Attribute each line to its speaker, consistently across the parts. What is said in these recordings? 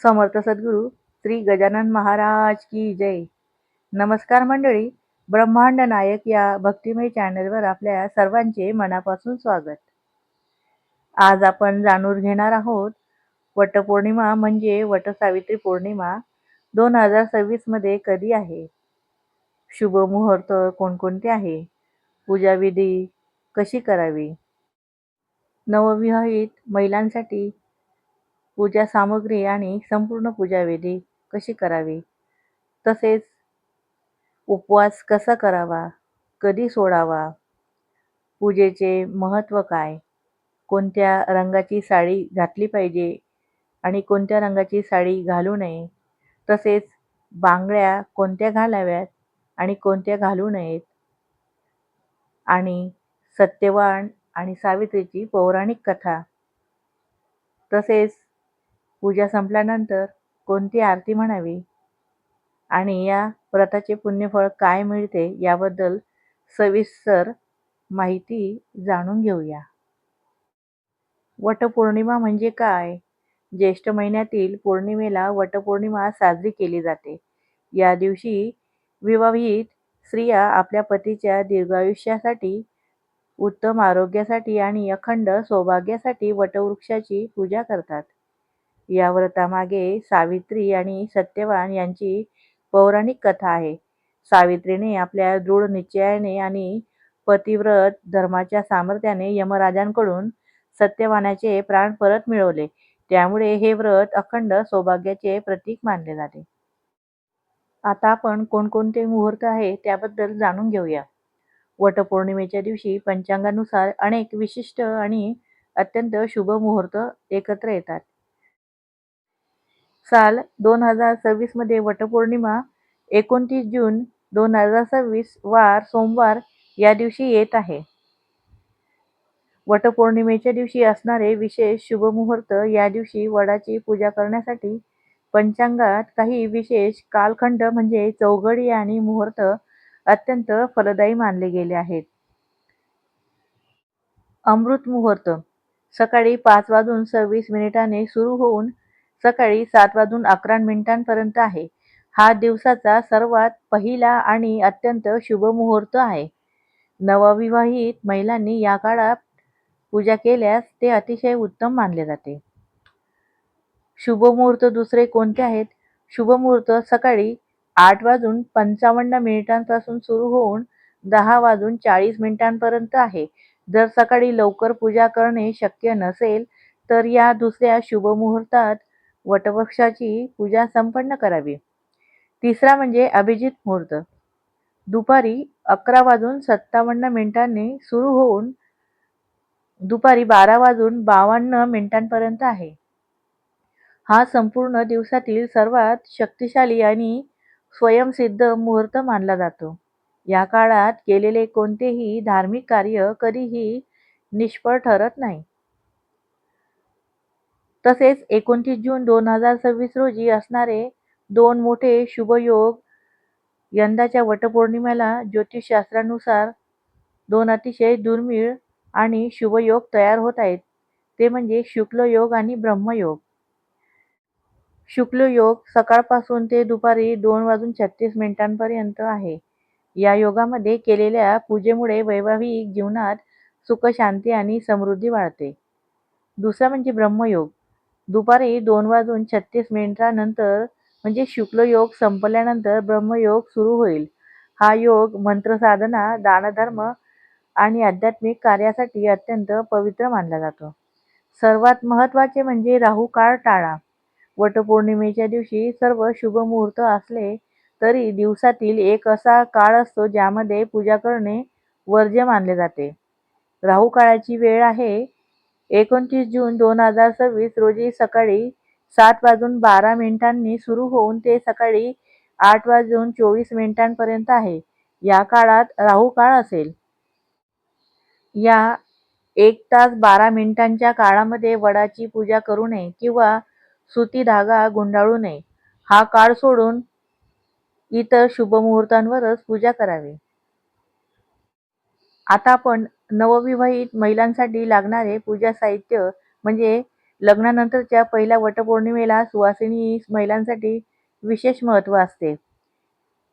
Speaker 1: समर्थ सद्गुरू श्री गजानन महाराज की जय. नमस्कार मंडळी, ब्रह्मांड नायक या भक्तिमय चॅनलवर आपल्या सर्वांचे मनापासून स्वागत. आज आपण जाणून घेणार आहोत वटपौर्णिमा म्हणजे वटसावित्री पौर्णिमा 2026 मध्ये कधी आहे, शुभ मुहूर्त कोणकोणते आहे, पूजाविधी कशी करावी, नवविवाहित महिलांसाठी पूजा सामग्री आणि संपूर्ण पूजाविधी कशी करावी, तसेच उपवास कसा करावा, कधी सोडावा, पूजेचे महत्त्व काय, कोणत्या रंगाची साडी घातली पाहिजे आणि कोणत्या रंगाची साडी घालू नये, तसेच बांगड्या कोणत्या घालाव्यात आणि कोणत्या घालू नयेत, आणि सत्यवान आणि सावित्रीची पौराणिक कथा, तसेच पूजा संपल्यानंतर कोणती आरती म्हणावी आणि या व्रताचे पुण्यफळ काय मिळते याबद्दल सविस्तर माहिती जाणून घेऊया. वटपौर्णिमा म्हणजे काय? ज्येष्ठ महिन्यातील पौर्णिमेला वटपौर्णिमा साजरी केली जाते. या दिवशी विवाहित स्त्रिया आपल्या पतीच्या दीर्घायुष्यासाठी, उत्तम आरोग्यासाठी आणि अखंड सौभाग्यासाठी वटवृक्षाची पूजा करतात. या व्रतामागे सावित्री आणि सत्यवान यांची पौराणिक कथा आहे. सावित्रीने आपल्या दृढ निश्चयाने आणि पतिव्रत धर्माच्या सामर्थ्याने यमराजांकडून सत्यवानाचे प्राण परत मिळवले. त्यामुळे हे व्रत अखंड सौभाग्याचे प्रतीक मानले जाते. आता आपण कोणकोणते मुहूर्त आहे त्याबद्दल जाणून घेऊया. वटपौर्णिमेच्या दिवशी पंचांगानुसार अनेक विशिष्ट आणि अत्यंत शुभ मुहूर्त एकत्र येतात. साल 2026 मध्ये वटपौर्णिमा 29 जून 2026 वार सोमवार या दिवशी येत आहे. वटपौर्णिमेच्या दिवशी असणारे विशेष शुभ मुहूर्त. या दिवशी वडाची पूजा करण्यासाठी पंचांगात काही विशेष कालखंड म्हणजे चौघडी आणि मुहूर्त अत्यंत फलदायी मानले गेले आहेत. अमृत मुहूर्त सकाळी 5:26 सुरू होऊन सकाळी 7:11 आहे. हा दिवसाचा सर्वात पहिला आणि अत्यंत शुभ मुहूर्त आहे. नवविवाहित महिलांनी या काळात पूजा केल्यास ते अतिशय उत्तम मानले जाते. शुभ मुहूर्त दुसरे कोणते आहेत? शुभ मुहूर्त सकाळी 8:55 सुरू होऊन 10:40 आहे. जर सकाळी लवकर पूजा करणे शक्य नसेल तर या दुसऱ्या शुभ मुहूर्तात वटवृक्षाची पूजा संपन्न करावी. तिसरा म्हणजे अभिजित मुहूर्त. दुपारी 11:57 सुरू होऊन दुपारी 12:52 आहे. हा संपूर्ण दिवसातील सर्वात शक्तिशाली आणि स्वयंसिद्ध मुहूर्त मानला जातो. या काळात केलेले कोणतेही धार्मिक कार्य कधीही निष्फळ ठरत नाही. तसेच 29 जून 2026 रोजी असणारे दोन मोठे शुभयोग. यंदाच्या वटपौर्णिमेला ज्योतिषशास्त्रानुसार दोन अतिशय दुर्मिळ आणि शुभयोग तयार होत आहेत. ते म्हणजे शुक्ल योग आणि ब्रह्मयोग. शुक्ल योग सकाळपासून ते दुपारी 2:36 आहे. या योगामध्ये केलेल्या पूजेमुळे वैवाहिक जीवनात सुख, शांती आणि समृद्धी वाढते. दुसरा म्हणजे ब्रह्मयोग. दुपारी 2:36 नंतर म्हणजे शुक्ल योग संपल्यानंतर ब्रह्मयोग सुरू होईल. हा योग मंत्रसाधना, दानधर्म आणि आध्यात्मिक कार्यासाठी अत्यंत पवित्र मानला जातो. सर्वात महत्त्वाचे म्हणजे राहू काळ टाळा. वटपौर्णिमेच्या दिवशी सर्व शुभ मुहूर्त असले तरी दिवसातील एक असा काळ असतो ज्यामध्ये पूजा करणे वर्ज्य मानले जाते. राहू काळाची वेळ आहे 29 जून 2026 रोजी सकाळी 7:12 सुरू होऊन ते सकाळी 8:24 आहे. या काळात राहू काळ असेल. या 1 तास 12 मिनिटांच्या काळामध्ये वडाची पूजा करू नये किंवा सुती धागा गुंडाळू नये. हा काळ सोडून इतर शुभ मुहूर्तांवरच पूजा करावी. आता आपण नवविवाहित महिलांसाठी लागणारे पूजा साहित्य म्हणजे लग्नानंतरच्या पहिल्या वटपौर्णिमेला सुवासिनी महिलांसाठी विशेष महत्त्व असते.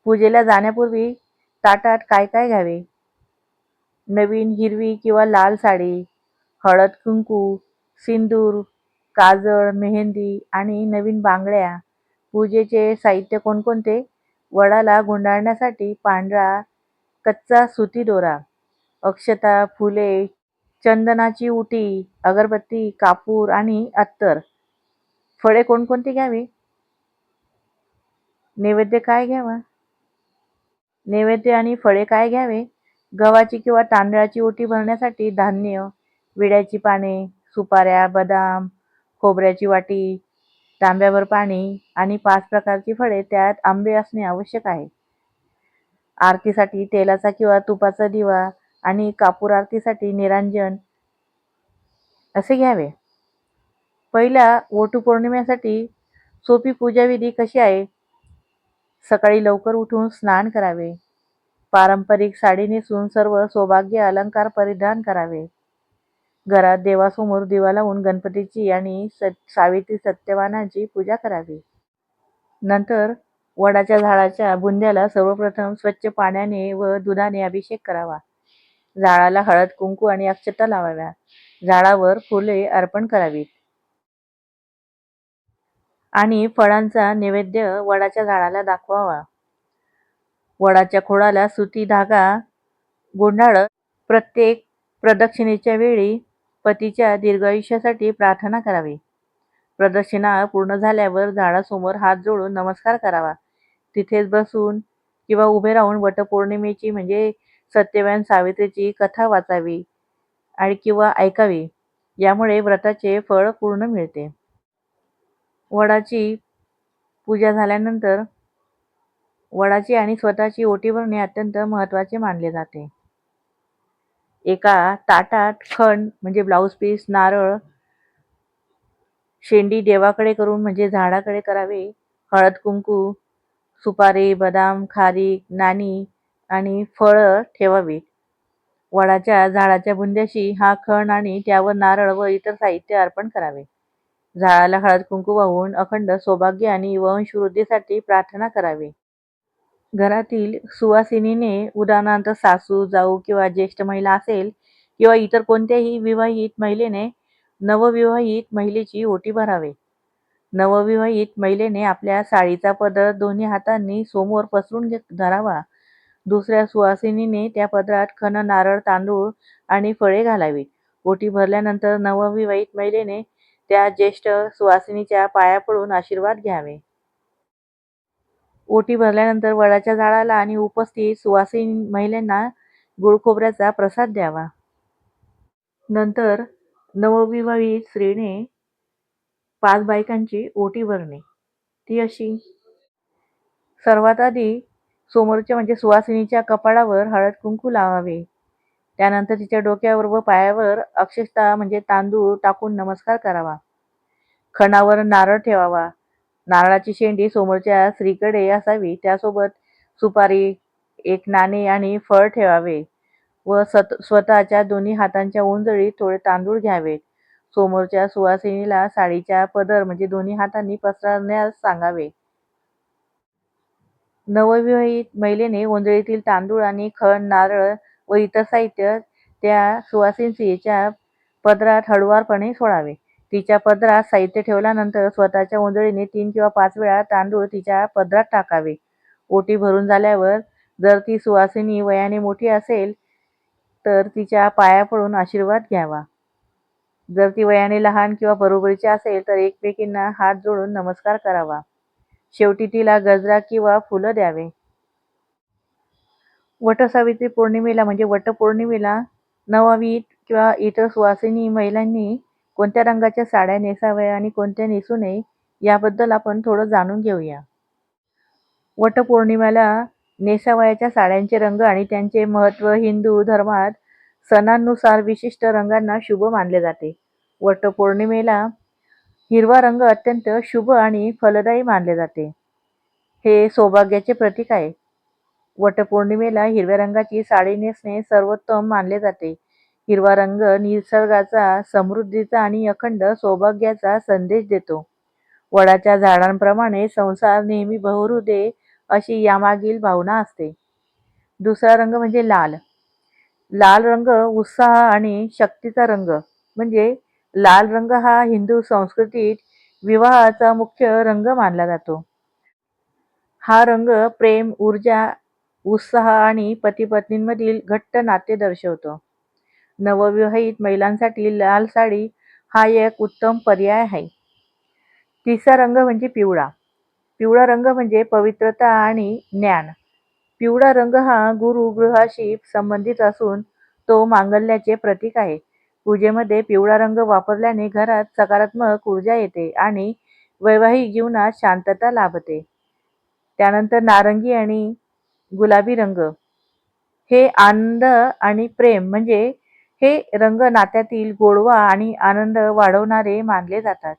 Speaker 1: पूजेला जाण्यापूर्वी ताटात काय काय घ्यावे? नवीन हिरवी किंवा लाल साडी, हळद-कुंकू, सिंदूर, काजळ, मेहंदी आणि नवीन बांगड्या. पूजेचे साहित्य कोणकोणते? वडाला गुंडाळण्यासाठी पांढरा कच्चा सुती दोरा, अक्षता, फुले, चंदनाची उटी, अगरबत्ती, कापूर आणि अत्तर. फळे कोणकोणती घ्यावी? नैवेद्य काय घ्यावा? नैवेद्य आणि फळे काय घ्यावे? गव्हाची किंवा तांदळाची ओटी भरण्यासाठी धान्य, विड्याची पाने, सुपाऱ्या, बदाम, खोबऱ्याची वाटी, तांब्याभर पाणी आणि 5 प्रकारची फळे, त्यात आंबे असणे आवश्यक आहे. आरतीसाठी तेलाचा किंवा तुपाचा दिवा आणि कापूर आरतीसाठी निरांजन असे घ्यावे. पहिल्या वटपौर्णिमेसाठी सोपी पूजाविधी कशी आहे? सकाळी लवकर उठून स्नान करावे. पारंपरिक साडी नेसून सर्व सौभाग्य अलंकार परिधान करावे. घरात देवासमोर दिवा लावून गणपतीची आणि सावित्री सत्यवानाची पूजा करावी. नंतर वडाच्या झाडाच्या बुंध्याला सर्वप्रथम स्वच्छ पाण्याने व दुधाने अभिषेक करावा. झाडाला हळद, कुंकू आणि अक्षता लावाव्या. झाडावर फुले अर्पण करावीत आणि फळांचा नैवेद्य वडाच्या झाडाला दाखवावा. वडाच्या खोडाला सुती धागा गुंडाळत प्रत्येक प्रदक्षिणेच्या वेळी पतीच्या दीर्घायुष्यासाठी प्रार्थना करावी. प्रदक्षिणा पूर्ण झाल्यावर झाडासमोर हात जोडून नमस्कार करावा. तिथेच बसून किंवा उभे राहून वटपौर्णिमेची म्हणजे सत्यवान सावित्रीची कथा वाचावी आणि किंवा ऐकावी. यामुळे व्रताचे फळ पूर्ण मिळते. वडाची पूजा झाल्यानंतर वडाची आणि स्वतःची ओटी भरणे अत्यंत महत्त्वाचे मानले जाते. एका ताटात खण म्हणजे ब्लाऊज पीस, नारळ, शेंडी देवाकडे करून म्हणजे झाडाकडे करावे. हळद, कुंकू, सुपारी, बदाम, खारीक, नाणी आणि फळं ठेवावीत. वडाच्या झाडाच्या बुंध्याशी हा खण आणि त्यावर नारळ व इतर साहित्य अर्पण करावे. झाडाला हळद कुंकू वाहून अखंड सौभाग्य आणि वंशवृद्धीसाठी प्रार्थना करावी. घरातील सुवासिनीने उदाहरणार्थ सासू, जाऊ किंवा ज्येष्ठ महिला असेल किंवा इतर कोणत्याही विवाहित महिलेने नवविवाहित महिलेची ओटी भरावे. नवविवाहित महिलेने आपल्या साडीचा पदर दोन्ही हातांनी समोर पसरून धरावा. दुसऱ्या सुवासिनीने त्या पदरात खण, नारळ, तांदूळ आणि फळे घालावीत. ओटी भरल्यानंतर नवविवाहित महिलेने त्या ज्येष्ठ सुवासिनीच्या पाया पडून आशीर्वाद घ्यावे. ओटी भरल्यानंतर वडाच्या झाडाला आणि उपस्थित सुवासिनी महिलांना गुळ खोबऱ्याचा प्रसाद द्यावा. नंतर नवविवाहित स्त्रीने 5 बायकांची ओटी भरणे. ती अशी: सर्वात आधी समोरच्या म्हणजे सुवासिनीच्या कपाळावर हळद कुंकू लावावे. त्यानंतर तिच्या डोक्यावर व पायावर अक्षता म्हणजे तांदूळ टाकून नमस्कार करावा. खणावर नारळ ठेवावा. नारळाची शेंडी समोरच्या स्त्रीकडे असावी. त्यासोबत सुपारी, 1 नाणे आणि फळ ठेवावे व स्वतःच्या दोन्ही हातांच्या उंजळीत थोडे तांदूळ घ्यावेत. समोरच्या सुवासिनीला साडीचा पदर म्हणजे दोन्ही हातांनी पसरण्यास सांगावे. नवविवाहित महिलेने ओंजळीतील तांदूळ आणि खण, नारळ व इतर साहित्य त्या सुवासिनीच्या पदरात हळुवारपणे सोडावे. तिच्या पदरात साहित्य ठेवल्यानंतर स्वतःच्या ओंजळीने 3 किंवा 5 वेळा तांदूळ तिच्या पदरात टाकावे. ओटी भरून झाल्यावर जर ती सुवासिनी वयाने मोठी असेल तर तिच्या पाया पडून आशीर्वाद घ्यावा. जर ती वयाने लहान किंवा बरोबरीची असेल तर एकमेकींना हात जोडून नमस्कार करावा. शेवटी तिला गजरा किंवा फुलं द्यावे. वटसावित्री पौर्णिमेला म्हणजे वटपौर्णिमेला नवविवाहित किंवा इतर सुवासिनी महिलांनी कोणत्या रंगाच्या साड्या नेसाव्या आणि कोणत्या नेसू नये याबद्दल आपण थोडं जाणून घेऊया. वटपौर्णिमेला नेसावयाच्या साड्यांचे रंग आणि त्यांचे महत्त्व. हिंदू धर्मात सणांनुसार विशिष्ट रंगांना शुभ मानले जाते. वटपौर्णिमेला हिरवा रंग अत्यंत शुभ आणि फलदायी मानले जाते. हे सौभाग्याचे प्रतीक आहे. वटपौर्णिमेला हिरव्या रंगाची साडी नेसणे सर्वोत्तम मानले जाते. हिरवा रंग निसर्गाचा, समृद्धीचा आणि अखंड सौभाग्याचा संदेश देतो. वडाच्या झाडांप्रमाणे संसार नेहमी बहरू दे, अशी यामागील भावना असते. दुसरा रंग म्हणजे लाल. लाल रंग उत्साह आणि शक्तीचा रंग. म्हणजे लाल रंग हा हिंदू संस्कृतीत विवाहाचा मुख्य रंग मानला जातो. हा रंग प्रेम, ऊर्जा, उत्साह आणि पती-पत्नींमधील घट्ट नाते दर्शवतो. नवविवाहित महिलांसाठी लाल साडी हा एक उत्तम पर्याय आहे. तिसरा रंग म्हणजे पिवळा. पिवळा रंग म्हणजे पवित्रता आणि ज्ञान. पिवळा रंग हा गुरु गृहाशी संबंधित असून तो मांगल्याचे प्रतीक आहे. पूजेमध्ये पिवळा रंग वापरल्याने घरात सकारात्मक ऊर्जा येते आणि वैवाहिक जीवनात शांतता लाभते. त्यानंतर नारंगी आणि गुलाबी रंग हे आनंद आणि प्रेम म्हणजे हे रंग नात्यातील गोडवा आणि आनंद वाढवणारे मानले जातात.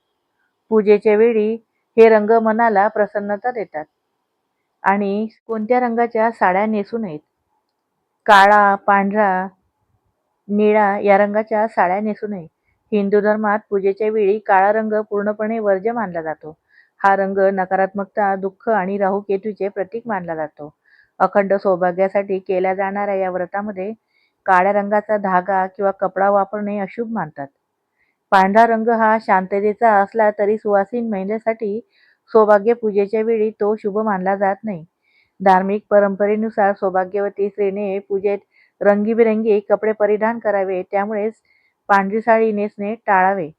Speaker 1: पूजेच्या वेळी हे रंग मनाला प्रसन्नता देतात. आणि कोणत्या रंगाच्या साड्या नेसू नयेत? काळा, पांढरा, निळा या रंगाच्या साड्या नेसू नये. हिंदू धर्मात पूजेच्या वेळी काळा रंग पूर्णपणे वर्ज्य मानला जातो. हा रंग नकारात्मकता, दुःख आणि राहू-केतूचे प्रतीक मानला जातो. अखंड सौभाग्यासाठी केल्या जाणाऱ्या या व्रतामध्ये काळ्या रंगाचा धागा किंवा कपडा वापरणे अशुभ मानतात. पांढरा रंग हा शांततेचा असला तरी सुवासिन महिलेसाठी सौभाग्य पूजेच्या वेळी तो शुभ मानला जात नाही. धार्मिक परंपरेनुसार सौभाग्यवती स्त्रीने पूजेत रंगीबेरंगी कपडे परिधान करावे, त्यामुळेच पांढरी साडी नेसणे टाळावे.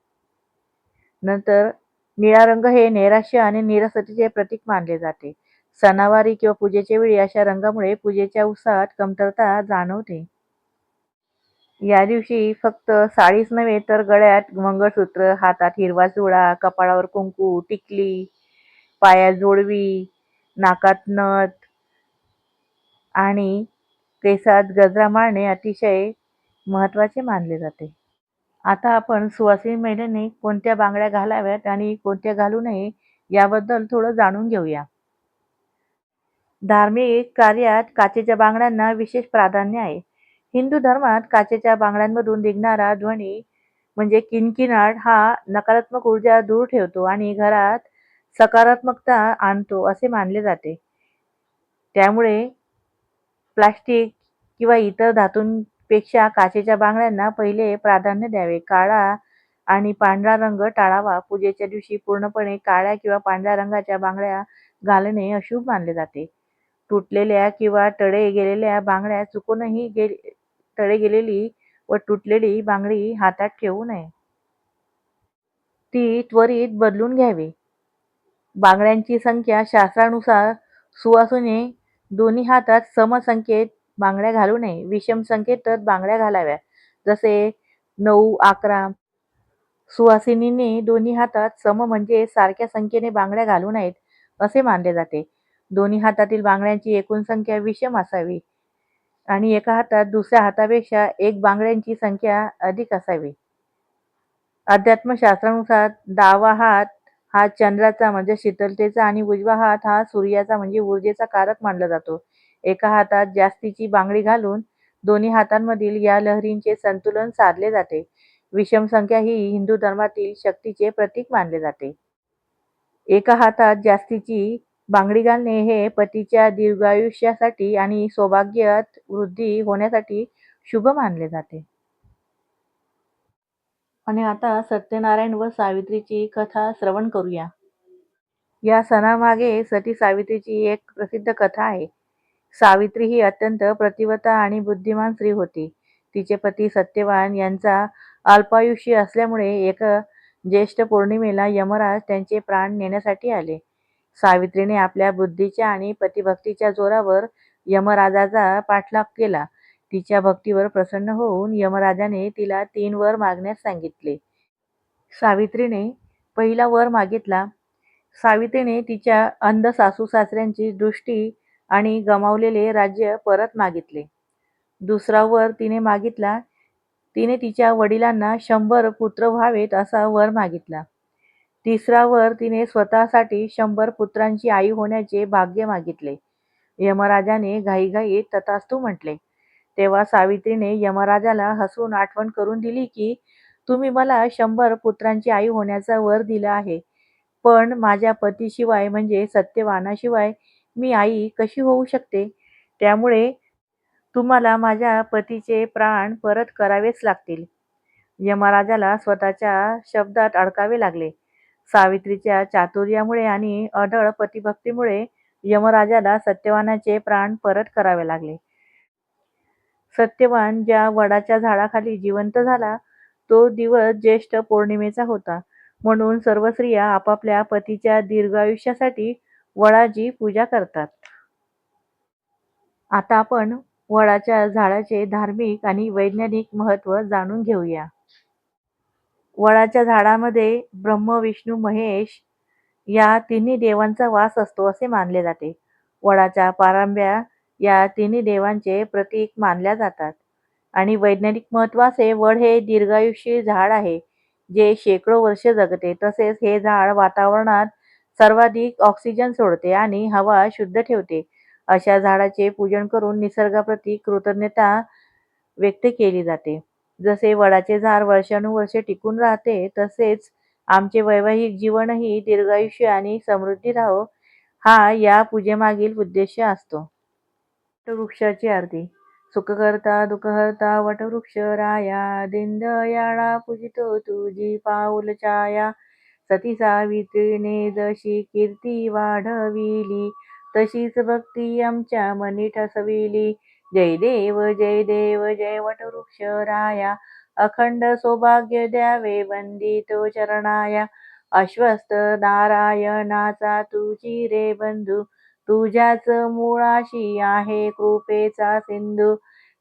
Speaker 1: नंतर निळा रंग हे नैराश्य आणि निरासतेचे प्रतीक मानले जाते. सणावारी किंवा पूजेच्या वेळी अशा रंगामुळे पूजेच्या उत्साहात कमतरता जाणवते. या दिवशी फक्त साडीच नव्हे तर गळ्यात मंगळसूत्र, हातात हिरवा चुडा, कपाळावर कुंकू, टिकली, पायात जोडवी, नाकात नथ आणि केसात गजरा मारणे अतिशय महत्त्वाचे मानले जाते. आता आपण सुवासिनी महिलांनी कोणत्या बांगड्या घालाव्यात आणि कोणत्या घालू नये याबद्दल थोडं जाणून घेऊया. धार्मिक कार्यात काचेच्या बांगड्यांना विशेष प्राधान्य आहे. हिंदू धर्मात काचेच्या बांगड्यांमधून निघणारा ध्वनी म्हणजे किणकिणाट हा नकारात्मक ऊर्जा दूर ठेवतो आणि घरात सकारात्मकता आणतो असे मानले जाते. त्यामुळे प्लास्टिक किंवा इतर धातूंपेक्षा काचेच्या बांगड्यांना पहिले प्राधान्य द्यावे. काळा आणि पांढरा रंग टाळावा. पूजेच्या दिवशी पूर्णपणे काळ्या किंवा पांढऱ्या रंगाच्या बांगड्या घालणे अशुभ मानले जाते. तुटलेल्या किंवा तडे गेलेल्या बांगड्या चुकूनही तडे गेलेली व तुटलेली बांगडी हातात ठेवू नये. ती त्वरित बदलून घ्यावी. बांगड्यांची संख्या शास्त्रानुसार सुवासिनीने दोन्ही हातात समसंख्येत बांगड्या घालू नये. विषम संख्येतच बांगड्या घालाव्या. जसे 9, 11. सुवासिनीने दोन्ही हातात सम म्हणजे सारख्या संख्येने बांगड्या घालू नयेत असे मानले जाते. दोन्ही हातातील बांगड्यांची एकूण संख्या विषम असावी आणि एका हातात दुसऱ्या हातापेक्षा एक बांगड्यांची संख्या अधिक असावी. अध्यात्मशास्त्रानुसार डावा हात हा चंद्राचा म्हणजे शीतलतेचा आणि उजवा हात हा सूर्याचा म्हणजे ऊर्जेचा कारक मानला जातो. एका हातात जास्तीची बांगडी घालून दोन्ही हातांमधील या लहरींचे संतुलन साधले जाते. विषम संख्या ही हिंदू धर्मातील शक्तीचे प्रतीक मानले जाते. एका हातात जास्तीची बांगडी घालणे हे पतीच्या दीर्घायुष्यासाठी आणि सौभाग्यात वृद्धी होण्यासाठी शुभ मानले जाते. आणि आता सत्यनारायण व सावित्रीची कथा श्रवण करूया. या सणामागे सती सावित्रीची एक प्रसिद्ध कथा आहे. सावित्री ही अत्यंत प्रतिव्रता आणि बुद्धिमान स्त्री होती. तिचे पती सत्यवान यांचा अल्पायुष्य असल्यामुळे एक ज्येष्ठ पौर्णिमेला यमराज त्यांचे प्राण नेण्यासाठी आले. सावित्रीने आपल्या बुद्धीच्या आणि पतिभक्तीच्या जोरावर यमराजाचा पाठलाग केला. तिच्या भक्तीवर प्रसन्न होऊन यमराजाने तिला 3 वर मागण्यास सांगितले. सावित्रीने पहिला वर मागितला. सावित्रीने तिच्या अंध सासू-सासऱ्यांची दृष्टी आणि गमावलेले राज्य परत मागितले. दुसरा वर तिने मागितला. तिने तिच्या वडिलांना 100 पुत्र व्हावेत असा वर मागितला. तिसरा वर तिने स्वतःसाठी 100 पुत्रांची आई होण्याचे भाग्य मागितले. यमराजाने घाईघाईत तथास्तु म्हटले. तेव्हा सावित्रीने यमराजाला हसून आठवण करून दिली की तुम्ही मला 100 पुत्रांची आई होण्याचा वर दिला आहे. पण माझ्या पतीशिवाय म्हणजे सत्यवानाशिवाय मी आई कशी होऊ शकते? त्यामुळे तुम्हाला माझ्या पतीचे प्राण परत करावेच लागतील. यमराजाला स्वतःच्या शब्दात अडकावे लागले. सावित्रीच्या चातुर्यामुळे आणि अढळ पतिभक्तीमुळे यमराजाला सत्यवानाचे प्राण परत करावे लागले. सत्यवान ज्या वडाच्या झाडाखाली जिवंत झाला, तो दिवस ज्येष्ठ पौर्णिमेचा होता. म्हणून सर्व स्त्रिया आपापल्या पतीच्या दीर्घायुष्यासाठी वडाची पूजा करतात. आता आपण वडाच्या झाडाचे धार्मिक आणि वैज्ञानिक महत्त्व जाणून घेऊया. वडाच्या झाडामध्ये ब्रह्म, विष्णू, महेश या तिन्ही देवांचा वास असतो असे मानले जाते. वडाच्या पारंब्या या तिन्ही देवांचे प्रतीक मानल्या जातात. आणि वैज्ञानिक महत्त्वाचे वड हे दीर्घायुषी झाड आहे, जे शेकडो वर्ष जगते. तसेच हे झाड वातावरणात सर्वाधिक ऑक्सिजन सोडते आणि हवा शुद्ध ठेवते. अशा झाडाचे पूजन करून निसर्गाप्रती कृतज्ञता व्यक्त केली जाते. जसे वडाचे झाड वर्षानुवर्षे टिकून राहते, तसेच आमचे वैवाहिक जीवनही दीर्घायुष्य आणि समृद्धी राहो, हा या पूजेमागील उद्देश असतो. वटवृक्षाची आरती. सुखकर्ता दुःखहर्ता वटवृक्ष राया, दीनदयाळा पूजितो तुझी पाऊल छाया. सती सावित्रीने जशी कीर्ती वाढविली, तशीच भक्ती आमच्या मनी ठसविली. जय देव जय देव जय वटवृक्ष राया, अखंड सौभाग्य द्यावे वंदितो चरणाया. अश्वस्थ नारायणाचा तुझी रे बंधू, तुझ्याच मुळाशी आहे कृपेचा सिंधू.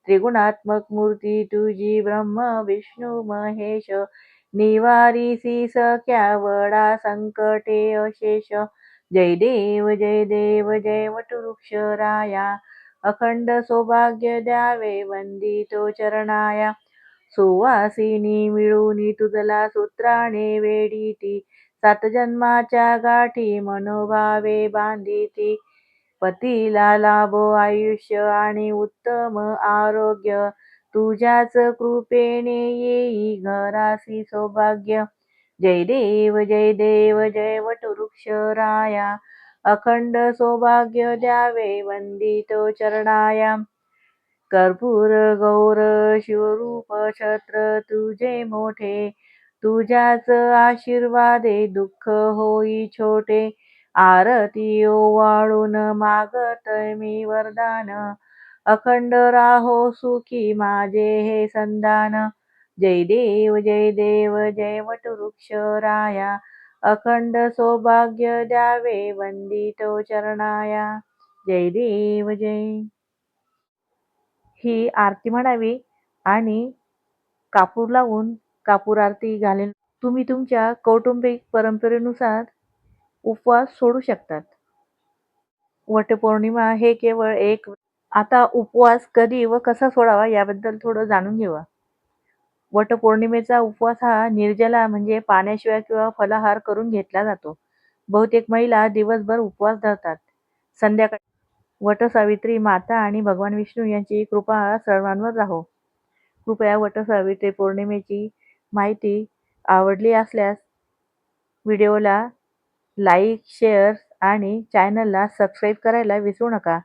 Speaker 1: त्रिगुणात्मक मूर्ती तुझी ब्रह्म विष्णू महेश, निवारीसी सख्या वडा संकटे अशेष. जय देव जय वटवृक्ष राया, अखंड सौभाग्य द्यावे वंदितो चरणाया. सुवासिनी मिळूनी तुझला सूत्राने वेडीती, 7 जन्माच्या गाठी मनोभावे बांधिती. पतीला लाभो आयुष्य आणि उत्तम आरोग्य, तुझ्याच कृपेने येई घरासी सौभाग्य. जय देव जय वटवृक्ष राया, अखंड सौभाग्य द्यावे वंदितो चरणाया. कर्पूर गौर शिवरूप छत्र तुझे मोठे, तुझ्याच आशीर्वादे दुःख होई छोटे. आरती ओवाळून मागतय मी वरदान, अखंड राहो सुखी माझे हे संधान. जय देव जय वटवृक्ष राया, अखंड सौभाग्य द्यावे वंदितो चरणाया. जय देव जय. ही आरती म्हणावी आणि कापूर लावून कापूर आरती घालेल. तुम्ही तुमच्या कौटुंबिक परंपरेनुसार उपवास सोडू शकतात. वटपौर्णिमा हे केवळ एक. आता उपवास कधी व कसा सोडावा याबद्दल थोडं जाणून घेऊया. वटपौर्णिमेचा उपवास हा निर्जला म्हणजे पाण्याशिवाय किंवा फलाहार करून घेतला जातो. बहुतेक महिला दिवसभर उपवास धरतात. संध्याकाळी वटसावित्री माता आणि भगवान विष्णू यांची कृपा सर्वांवर राहो. कृपया वटसावित्री पौर्णिमेची माहिती आवडली असल्यास व्हिडिओला लाईक, शेअर आणि चॅनलला सबस्क्राईब करायला विसरू नका.